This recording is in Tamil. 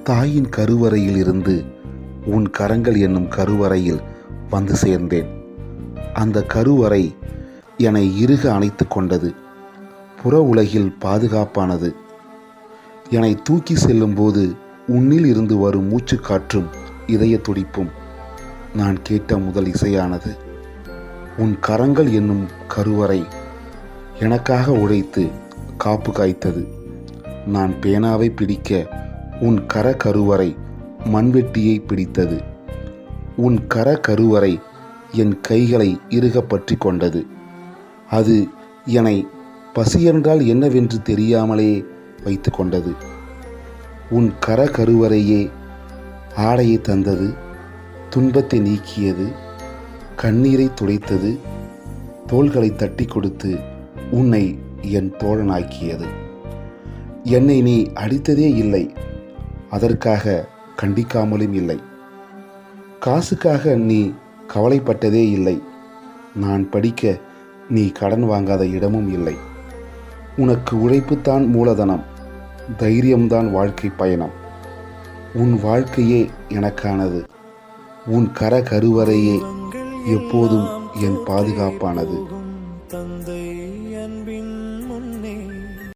தாயின் கருவறையில் இருந்து உன் கரங்கள் என்னும் கருவறையில் வந்து சேர்ந்தேன். அந்த கருவறை என்னை இறுக அணைத்து கொண்டது. புற உலகில் பாதுகாப்பானது. என்னை தூக்கி செல்லும்போது உன்னில் இருந்து வரும் மூச்சுக்காற்றும் இதய துடிப்பும் நான் கேட்ட முதல் இசையானது. உன் கரங்கள் என்னும் கருவறை எனக்காக உழைத்து காப்பு காய்த்தது. நான் பேனாவை பிடிக்க உன் கருவறை மண்வெட்டியை பிடித்தது. உன் கருவறை என் கைகளை இறுக பற்றி கொண்டது. அது என்னை பசி என்றால் என்னவென்று தெரியாமலே வைத்து கொண்டது. உன் கருவறையே ஆடையை தந்தது, துன்பத்தை நீக்கியது, கண்ணீரை துடைத்தது, தோள்களை தட்டி கொடுத்து உன்னை என் தோழனாக்கியது. என்னை நீ அடித்ததே இல்லை, அதற்காக கண்டிக்காமலும் இல்லை. காசுக்காக நீ கவலைப்பட்டதே இல்லை. நான் படிக்க நீ கடன் வாங்காத இடமும் இல்லை. உனக்கு உழைப்புத்தான் மூலதனம், தைரியம்தான் வாழ்க்கை பயணம். உன் வாழ்க்கையே எனக்கானது. உன் கருவறையே எப்போதும் என் பாதுகாப்பானது. தந்தை அன்பின்